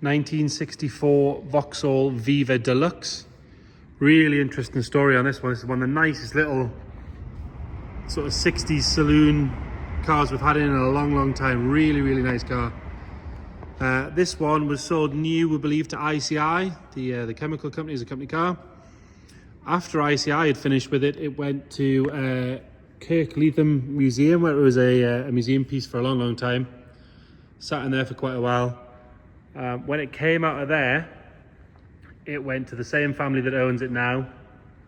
1964 Vauxhall Viva Deluxe. Really interesting story on this one. This is one of the nicest little sort of 60s saloon cars we've had in a long time. Really nice car. This one was sold new, we believe, to ICI, the chemical company, as a company car. After ICI had finished with it, it went to Kirk Leatham Museum, where it was a museum piece for a long time. Sat in there for quite a while. When it came out of there, it went to the same family that owns it now.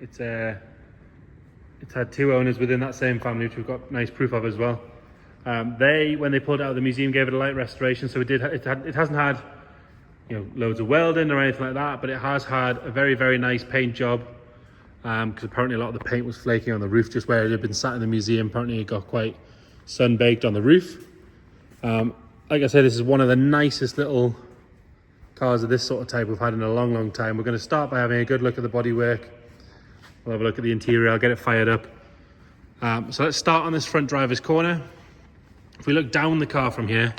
It's had two owners within that same family, which we've got nice proof of as well. When they pulled it out of the museum, gave it a light restoration, so it hasn't had, you know, loads of welding or anything like that, but it has had a very nice paint job, because apparently a lot of the paint was flaking on the roof just where it had been sat in the museum. Apparently it got quite sun-baked on the roof. Like I said, this is one of the nicest little cars of this sort of type we've had in a long time. We're going to start by having a good look at the bodywork. We'll have a look at the interior. I'll get it fired up. So let's start on this front driver's corner. If we look down the car from here,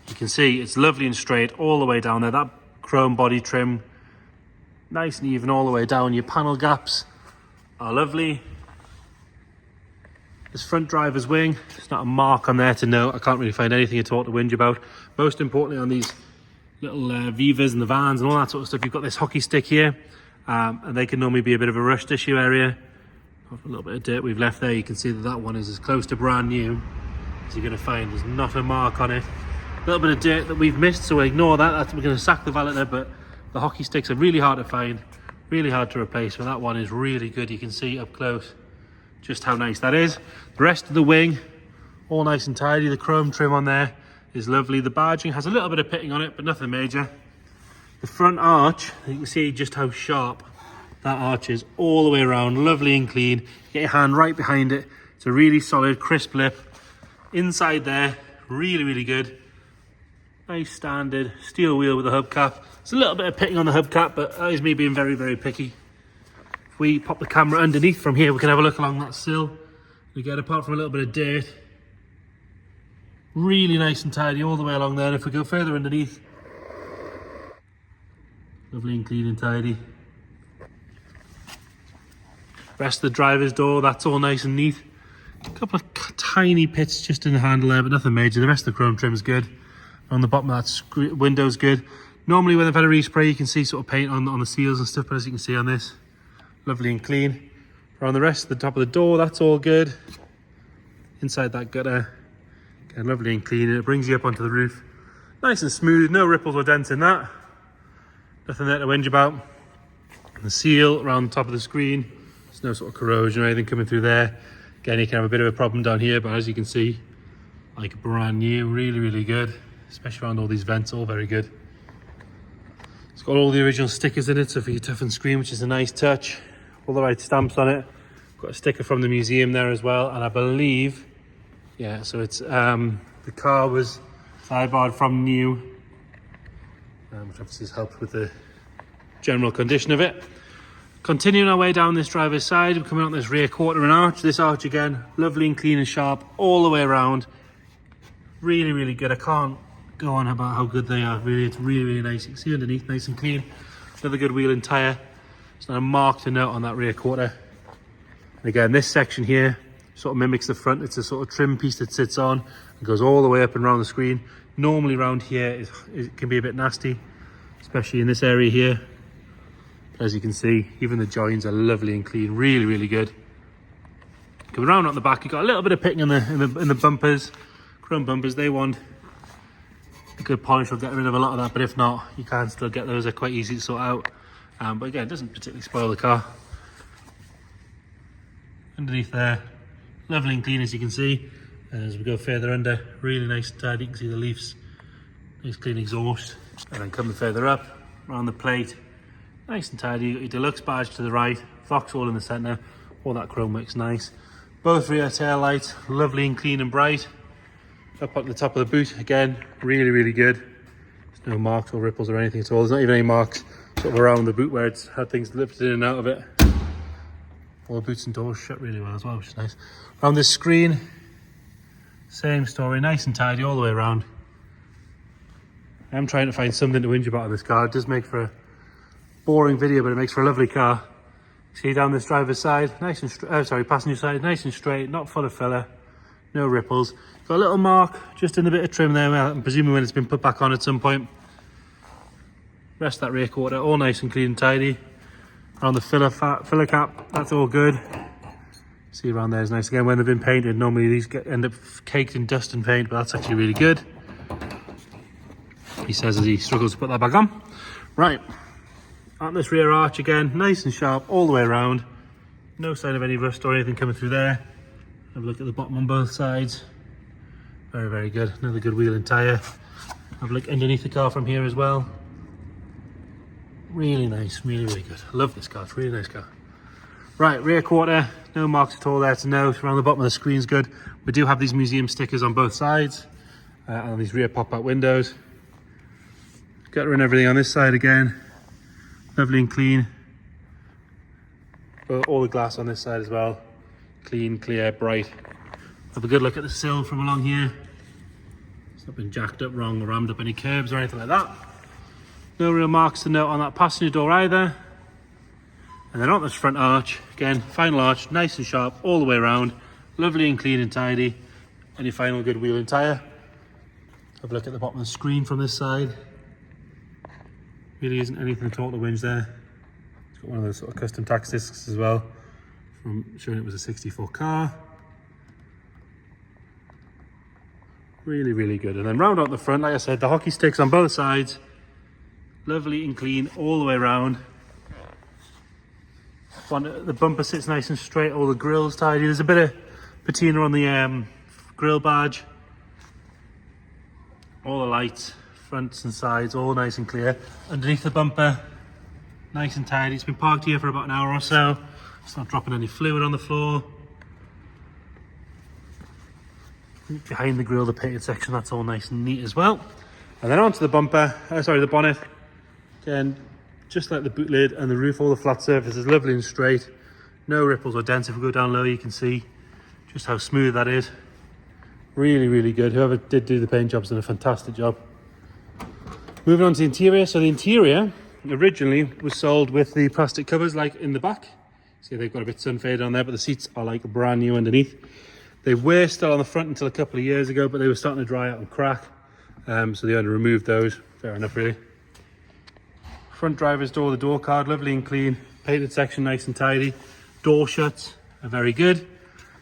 you can see it's lovely and straight all the way down there. That chrome body trim, nice and even all the way down. Your panel gaps are lovely. This front driver's wing, there's not a mark on there to note. I can't really find anything at all to whinge about. Most importantly, on these little Vivas and the vans and all that sort of stuff, you've got this hockey stick here, and they can normally be a bit of a rust issue area. A little bit of dirt we've left there. You can see that one is as close to brand new as you're going to find. There's not a mark on it. A little bit of dirt that we've missed, so we'll ignore that. We're going to sack the valeter, but the hockey sticks are really hard to find, really hard to replace. But that one is really good. You can see up close just how nice that is. The rest of the wing, all nice and tidy. The chrome trim on there is lovely. The badging has a little bit of pitting on it, but nothing major. The front arch, you can see just how sharp that arch is all the way around, lovely and clean. Get your hand right behind it. It's a really solid, crisp lip. Inside there, really good. Nice standard steel wheel with a hubcap. There's a little bit of pitting on the hubcap, but that is me being very picky. If we pop the camera underneath from here, we can have a look along that sill. We get, apart from a little bit of dirt, really nice and tidy all the way along there. And if we go further underneath, lovely and clean and tidy. Rest of the driver's door, that's all nice and neat. A couple of tiny pits just in the handle there, but nothing major. The rest of the chrome trim is good. On the bottom of that window's good. Normally when they've had a respray, you can see sort of paint on the seals and stuff, but as you can see on this, lovely and clean. Around the rest of the top of the door, that's all good. Inside that gutter, again, lovely and clean. And it brings you up onto the roof. Nice and smooth, no ripples or dents in that. Nothing there to whinge about. And the seal around the top of the screen, there's no sort of corrosion or anything coming through there. Again, you can have a bit of a problem down here, but as you can see, like brand new, really good. Especially around all these vents, all very good. It's got all the original stickers in it, so for your toughened screen, which is a nice touch. All the right stamps on it. Got a sticker from the museum there as well, and I believe, yeah, so it's the car was sidebarred from new, which obviously has helped with the general condition of it. Continuing our way down this driver's side, we're coming out this rear quarter and arch. This arch again, lovely and clean and sharp all the way around. Really good. I can't go on about how good they are. Really, it's really nice. You can see underneath, nice and clean. Another good wheel and tyre. There's not a mark to note on that rear quarter. And again, this section here sort of mimics the front. It's a sort of trim piece that sits on and goes all the way up and around the screen. Normally around here, it can be a bit nasty, especially in this area here. As you can see, even the joins are lovely and clean, really good. Coming around on the back, you've got a little bit of pitting in the bumpers, chrome bumpers. They want a good polish will get rid of a lot of that, but if not, you can still get those. They're quite easy to sort out. But again, it doesn't particularly spoil the car. Underneath there, lovely and clean as you can see. As we go further under, really nice and tidy. You can see the leaves, nice clean exhaust. And then coming further up, around the plate, nice and tidy. You got your deluxe badge to the right, Vauxhall in the centre. All that chrome works nice. Both rear tail lights, lovely and clean and bright. Up at the top of the boot, again, really good. There's no marks or ripples or anything at all. There's not even any marks sort of around the boot where it's had things lifted in and out of it. All the boots and doors shut really well as well, which is nice. Around this screen, same story, nice and tidy all the way around. I'm trying to find something to whinge about on this car. It does make for a boring video, but it makes for a lovely car. See down this driver's side, nice and passenger side, nice and straight, not full of filler, no ripples. Got a little mark just in the bit of trim there, I'm presuming when it's been put back on at some point. Rest of that rear quarter, all nice and clean and tidy. Around the filler cap, that's all good. See around there is nice. Again, when they've been painted, normally these end up caked in dust and paint, but that's actually really good. He says as he struggles to put that back on. Right, on this rear arch again, nice and sharp all the way around. No sign of any rust or anything coming through there. Have a look at the bottom on both sides. Very, very good. Another good wheel and tyre. Have a look underneath the car from here as well. Really nice, really, really good. I love this car, it's a really nice car. Right, rear quarter, no marks at all there to note. Around the bottom of the screen's good. We do have these museum stickers on both sides and these rear pop-out windows. Gutter and everything on this side again. Lovely and clean. All the glass on this side as well. Clean, clear, bright. Have a good look at the sill from along here. It's not been jacked up wrong or rammed up any curbs or anything like that. No real marks to note on that passenger door either. And then on this front arch, again, final arch, nice and sharp all the way around. Lovely and clean and tidy. And your final good wheel and tyre. Have a look at the bottom of the screen from this side. Really isn't anything at all to whinge there. It's got one of those sort of custom tax discs as well, from showing it was a 64 car. Really, really good. And then round out the front, like I said, the hockey sticks on both sides. Lovely and clean all the way around. The bumper sits nice and straight, all the grill's tidy. There's a bit of patina on the grill badge. All the lights, fronts and sides, all nice and clear. Underneath the bumper, nice and tidy. It's been parked here for about an hour or so. It's not dropping any fluid on the floor. Behind the grill, the painted section, that's all nice and neat as well. And then onto the bumper, the bonnet. Again, just like the boot lid and the roof, all the flat surface is lovely and straight. No ripples or dents. If we go down low, you can see just how smooth that is. Really, really good. Whoever did do the paint job's done a fantastic job. Moving on to the interior. So the interior originally was sold with the plastic covers like in the back. See, they've got a bit sun faded on there, but the seats are like brand new underneath. They were still on the front until a couple of years ago, but they were starting to dry out and crack. So they had to remove those. Fair enough, really. Front driver's door, the door card, lovely and clean. Painted section, nice and tidy. Door shuts are very good.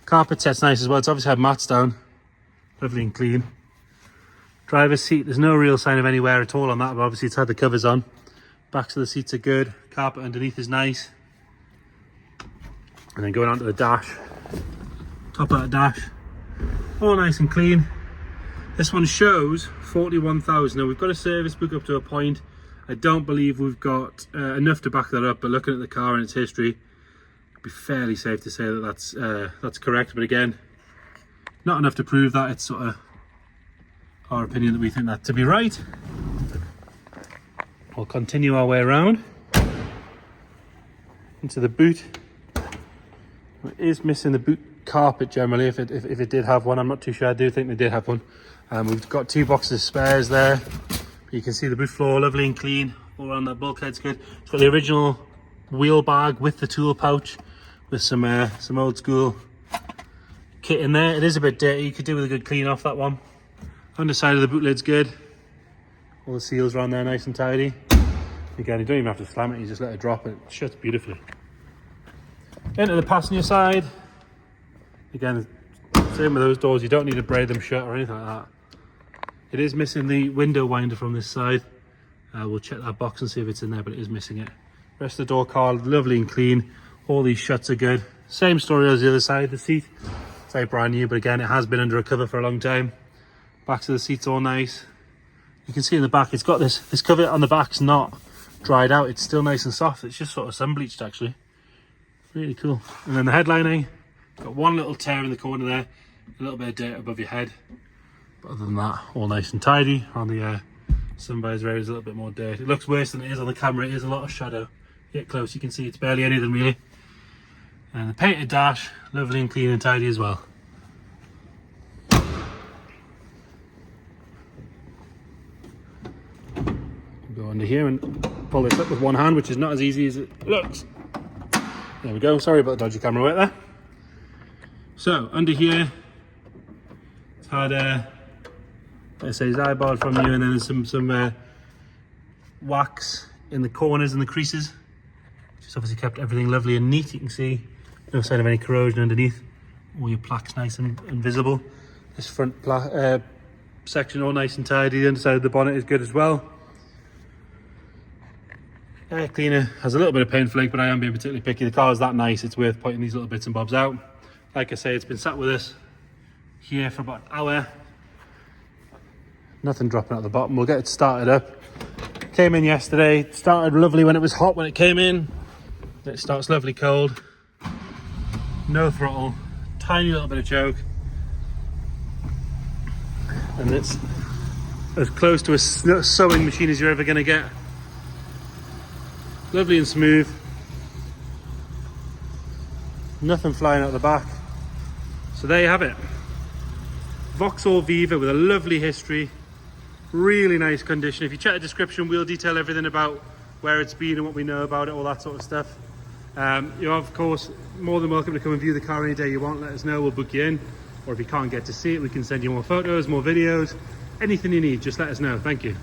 Carpet set's nice as well. It's obviously had mats down. Lovely and clean. Driver's seat, there's no real sign of any wear at all on that, but obviously it's had the covers on. Backs of the seats are good. Carpet underneath is nice. And then going on to the dash. Top of that dash. All nice and clean. This one shows 41,000. Now we've got a service book up to a point. I don't believe we've got enough to back that up, but looking at the car and its history, it'd be fairly safe to say that that's correct. But again, not enough to prove that. It's sort of our opinion that we think that to be right. We'll continue our way around into the boot. It is missing the boot carpet generally. If it did have one, I'm not too sure. I do think they did have one. We've got 2 boxes of spares there. You can see the boot floor, lovely and clean. All around that bulkhead's good. It's got the original wheel bag with the tool pouch, with some old school kit in there. It is a bit dirty. You could do with a good clean off that one. Underside of the boot lid's good. All the seals around there, nice and tidy. Again, you don't even have to slam it. You just let it drop. It shuts beautifully. Into the passenger side. Again, same with those doors. You don't need to braid them shut or anything like that. It is missing the window winder from this side. We'll check that box and see if it's in there, but it is missing it. Rest of the door card, lovely and clean. All these shuts are good. Same story as the other side. The seat, it's like brand new, but again, it has been under a cover for a long time. Backs of the seats all nice. You can see in the back, it's got this cover on the back's not dried out. It's still nice and soft. It's just sort of sun bleached actually. Really cool. And then the headlining, got one little tear in the corner there, a little bit of dirt above your head. But other than that, all nice and tidy. On the sun visor area is a little bit more dirt. It looks worse than it is on the camera. It is a lot of shadow. Get close, you can see it's barely anything really. And the painted dash, lovely and clean and tidy as well. under here and pull this up with one hand, which is not as easy as it looks. There we go. Sorry about the dodgy camera work there. So under here, it's had let's say eyeball from you, and then there's some wax in the corners and the creases, which has obviously kept everything lovely and neat. You can see no sign of any corrosion underneath. All your plaques nice and visible. This front section all nice and tidy. The underside of the bonnet is good as well. Air cleaner has a little bit of paint flake, but I am being particularly picky. The car is that nice, it's worth pointing these little bits and bobs out. Like I say, it's been sat with us here for about an hour. Nothing dropping out the bottom. We'll get it started up. Came in yesterday, it started lovely when it was hot when it came in. It starts lovely cold. No throttle, tiny little bit of choke. And it's as close to a sewing machine as you're ever going to get. Lovely and smooth. Nothing flying out the back. So there you have it. Vauxhall Viva with a lovely history. Really nice condition. If you check the description, we'll detail everything about where it's been and what we know about it, all that sort of stuff. You're of course more than welcome to come and view the car any day you want. Let us know, we'll book you in. Or if you can't get to see it, we can send you more photos, more videos, anything you need, just let us know. Thank you.